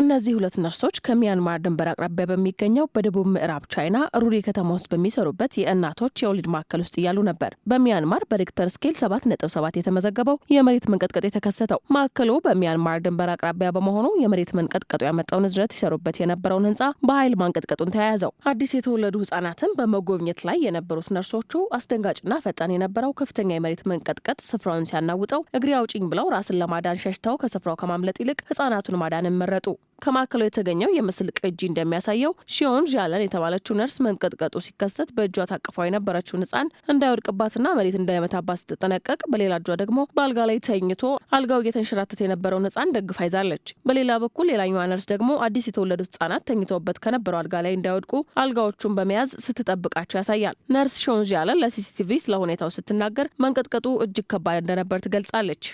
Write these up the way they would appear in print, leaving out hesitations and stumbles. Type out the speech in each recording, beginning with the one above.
እነዚህ ሁለት ነርሶች ከሚያንማር ድንበር አቅራቢያ በሚገኘው በደቡብ ምዕራብ ቻይና ሩሪ ከተማ ውስጥ በሚሰሩበት የእናቶች የወሊድ ማዕከል ውስጥ እያሉ ነበር በሚያንማር በሪክተር ስኬል 7.7 የተመዘገበው የመሬት መንቀጥቀጥ የተከሰተው። ማዕከሉ በሚያንማር ድንበር አቅራቢያ በመሆኑ የመሬት መንቀጥቀጡ ያመጣው ንዝረት ሲሰሩበት የነበረውን ህንፃ በኃይል ማንቀጥቀጡን ተያያዘው። አዲስ የተወለዱ ህጻናትን በመጎብኘት ላይ የነበሩት ነርሶቹ አስደንጋጭና ፈጣን የነበረው ከፍተኛ የመሬት መንቀጥቀጥ ስፍራውን ሲያናውጠው እግሬ አውጪኝ ብለው ራስን ለማዳን ሸሽተው ከስፍራው ከማምለጥ ይልቅ ህጻናቱን ማዳንን መረጡ። ከማዕከሉ የተገኘው የምስል ቅጂ እንደሚያሳየው ሺዮን ዣለን የተባለችው ነርስ መንቀጥቀጡ ሲከሰት በእጇ ታቅፋው የነበረችውን ህፃን እንዳይወድቅባትና መሬት እንዳይመታባት ስትጠነቀቅ፣ በሌላ እጇ ደግሞ በአልጋ ላይ ተኝቶ አልጋው እየተንሸራተተ የነበረውን ህፃን ደግፋ ይዛለች። በሌላ በኩል ሌላኛዋ ነርስ ደግሞ አዲስ የተወለዱት ህጻናት ተኝተውበት ከነበረው አልጋ ላይ እንዳይወድቁ አልጋዎቹን በመያዝ ስትጠብቃቸው ያሳያል። ነርስ ሺዮን ዣለን ለሲሲቲቪ ስለ ሁኔታው ስትናገር መንቀጥቀጡ እጅግ ከባድ እንደነበር ትገልጻለች።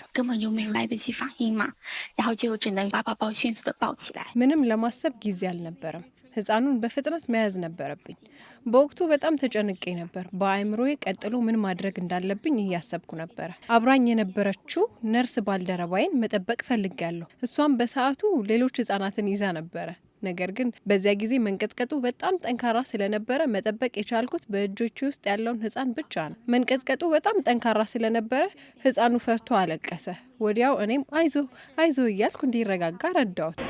ምንም ለማሰብ ጊዜ አልነበረም። ህፃኑን በፍጥነት መያዝ ነበረብኝ። በወቅቱ በጣም ተጨንቄ ነበር። በአእምሮዬ ቀጥሎ ምን ማድረግ እንዳለብኝ እያሰብኩ ነበረ። አብራኝ የነበረችው ነርስ ባልደረባዬን መጠበቅ ፈልጋለሁ። እሷም በሰዓቱ ሌሎች ህፃናትን ይዛ ነበረ። ነገር ግን በዚያ ጊዜ መንቀጥቀጡ በጣም ጠንካራ ስለነበረ መጠበቅ የቻልኩት በእጆቼ ውስጥ ያለውን ህፃን ብቻ ነው። መንቀጥቀጡ በጣም ጠንካራ ስለነበረ ህፃኑ ፈርቶ አለቀሰ። ወዲያው እኔም አይዞ እያልኩ እንዲረጋጋ ረዳሁት።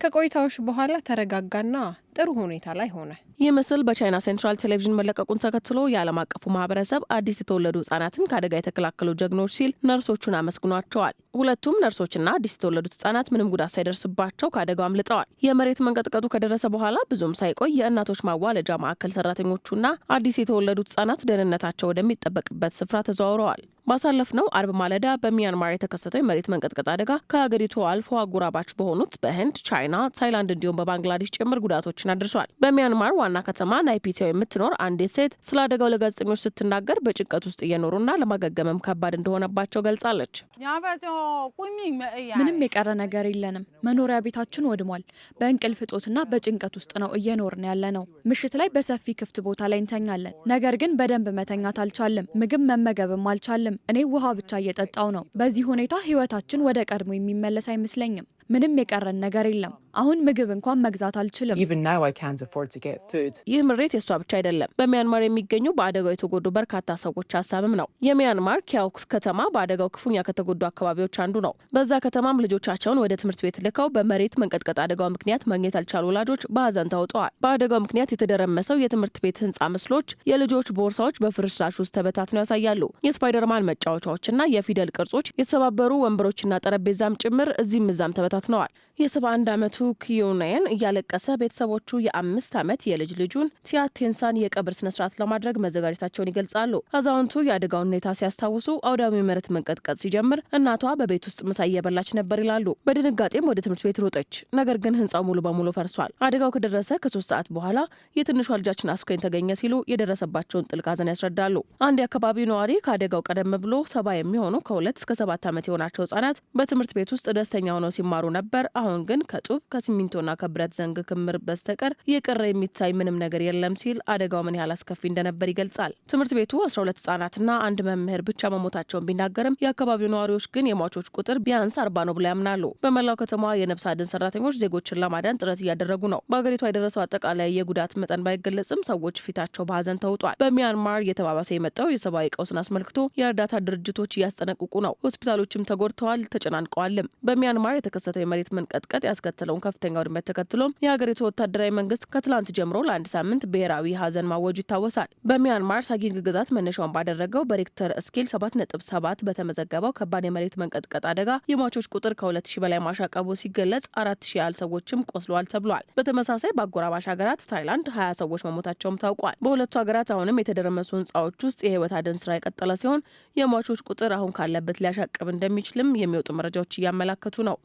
ከቆይታዎች በኋላ ተረጋጋና ጥሩ ሁኔታ ላይ ሆነ። ይህ ምስል በቻይና ሴንትራል ቴሌቪዥን መለቀቁን ተከትሎ የዓለም አቀፉ ማህበረሰብ አዲስ የተወለዱ ህጻናትን ከአደጋ የተከላከሉ ጀግኖች ሲል ነርሶቹን አመስግኗቸዋል። ሁለቱም ነርሶችና አዲስ የተወለዱት ህጻናት ምንም ጉዳት ሳይደርስባቸው ከአደጋው አምልጠዋል። የመሬት መንቀጥቀጡ ከደረሰ በኋላ ብዙም ሳይቆይ የእናቶች ማዋለጃ ማዕከል ሰራተኞቹና አዲስ የተወለዱት ህጻናት ደህንነታቸው ወደሚጠበቅበት ስፍራ ተዘዋውረዋል። ባሳለፍነው አርብ ማለዳ በሚያንማር የተከሰተው የመሬት መንቀጥቀጥ አደጋ ከሀገሪቱ አልፎ አጎራባች በሆኑት በህንድ፣ ቻይና፣ ታይላንድ እንዲሁም በባንግላዴሽ ጭምር ጉዳቶችን አድርሷል። በሚያንማር ዋና ከተማ ናይፒታው የምትኖር አንዲት ሴት ስለ አደጋው ለጋዜጠኞች ስትናገር በጭንቀት ውስጥ እየኖሩና ለማገገምም ከባድ እንደሆነባቸው ገልጻለች። ምንም የቀረ ነገር የለንም። መኖሪያ ቤታችን ወድሟል። በእንቅልፍ እጦትና በጭንቀት ውስጥ ነው እየኖርን ያለ ነው። ምሽት ላይ በሰፊ ክፍት ቦታ ላይ እንተኛለን። ነገር ግን በደንብ መተኛት አልቻልም። ምግብ መመገብም አልቻልም። እኔ ውሃ ብቻ እየጠጣው ነው። በዚህ ሁኔታ ህይወታችን ወደ ቀድሞ የሚመለስ አይመስለኝም። ምንም የቀረን ነገር የለም። አሁን ምግብ እንኳን መግዛት አልችልም። ይህ ምሬት የሷ ብቻ አይደለም። በሚያንማር የሚገኙ በአደጋው የተጎዱ በርካታ ሰዎች ሀሳብም ነው። የሚያንማር ኪያውክስ ከተማ በአደጋው ክፉኛ ከተጎዱ አካባቢዎች አንዱ ነው። በዛ ከተማም ልጆቻቸውን ወደ ትምህርት ቤት ልከው በመሬት መንቀጥቀጥ አደጋው ምክንያት ማግኘት ያልቻሉ ወላጆች በሀዘን ተውጠዋል። በአደጋው ምክንያት የተደረመሰው የትምህርት ቤት ህንፃ ምስሎች፣ የልጆች ቦርሳዎች በፍርስራሽ ውስጥ ተበታትነው ያሳያሉ። የስፓይደርማን መጫወቻዎችና የፊደል ቅርጾች፣ የተሰባበሩ ወንበሮችና ጠረጴዛም ጭምር እዚህም እዛም ተበታትነዋል። የ71 ዓመቱ ኪዩናየን እያለቀሰ ቤተሰቦቹ የ5 ዓመት የልጅ ልጁን ቲያቴንሳን የቀብር ስነስርዓት ለማድረግ መዘጋጀታቸውን ይገልጻሉ። አዛውንቱ የአደጋውን ሁኔታ ሲያስታውሱ አውዳሚ መሬት መንቀጥቀጥ ሲጀምር እናቷ በቤት ውስጥ ምሳ እየበላች ነበር ይላሉ። በድንጋጤም ወደ ትምህርት ቤት ሮጠች። ነገር ግን ህንፃው ሙሉ በሙሉ ፈርሷል። አደጋው ከደረሰ ከ3 ሰዓት በኋላ የትንሿ ልጃችን አስክሬን ተገኘ ሲሉ የደረሰባቸውን ጥልቅ ሀዘን ያስረዳሉ። አንድ የአካባቢው ነዋሪ ከአደጋው ቀደም ብሎ 70 የሚሆኑ ከ2 እስከ 7 ዓመት የሆናቸው ህጻናት በትምህርት ቤት ውስጥ ደስተኛ ሆነው ሲማሩ ነበር። አሁን ግን ከጡብ ከሲሚንቶና ከብረት ዘንግ ክምር በስተቀር የቀረ የሚታይ ምንም ነገር የለም ሲል አደጋው ምን ያህል አስከፊ እንደነበር ይገልጻል። ትምህርት ቤቱ 12 ህጻናትና አንድ መምህር ብቻ መሞታቸውን ቢናገርም የአካባቢው ነዋሪዎች ግን የሟቾች ቁጥር ቢያንስ 40 ነው ብለው ያምናሉ። በመላው ከተማዋ የነፍስ አድን ሰራተኞች ዜጎችን ለማዳን ጥረት እያደረጉ ነው። በሀገሪቷ የደረሰው አጠቃላይ የጉዳት መጠን ባይገለጽም ሰዎች ፊታቸው በሀዘን ተውጧል። በሚያንማር እየተባባሰ የመጣው የሰብአዊ ቀውስን አስመልክቶ የእርዳታ ድርጅቶች እያስጠነቅቁ ነው። ሆስፒታሎችም ተጎድተዋል፣ ተጨናንቀዋልም። በሚያንማር የተከሰተው የመሬት መንቀጥቀጥ ያስከተለውን ከፍተኛ ውድመት ተከትሎም የሀገሪቱ ወታደራዊ መንግስት ከትላንት ጀምሮ ለ1 ሳምንት ብሔራዊ ሀዘን ማወጁ ይታወሳል። በሚያንማር ሳጊንግ ግዛት መነሻውን ባደረገው በሬክተር ስኬል 7.7 በተመዘገበው ከባድ የመሬት መንቀጥቀጥ አደጋ የሟቾች ቁጥር ከ2000 በላይ ማሻቀቡ ሲገለጽ 4000 ያህል ሰዎችም ቆስለዋል ተብሏል። በተመሳሳይ በአጎራባሽ ሀገራት ታይላንድ 20 ሰዎች መሞታቸውም ታውቋል። በሁለቱ ሀገራት አሁንም የተደረመሱ ህንፃዎች ውስጥ የህይወት አድን ስራ የቀጠለ ሲሆን የሟቾች ቁጥር አሁን ካለበት ሊያሻቅብ እንደሚችልም የሚወጡ መረጃዎች እያመላከቱ ነው።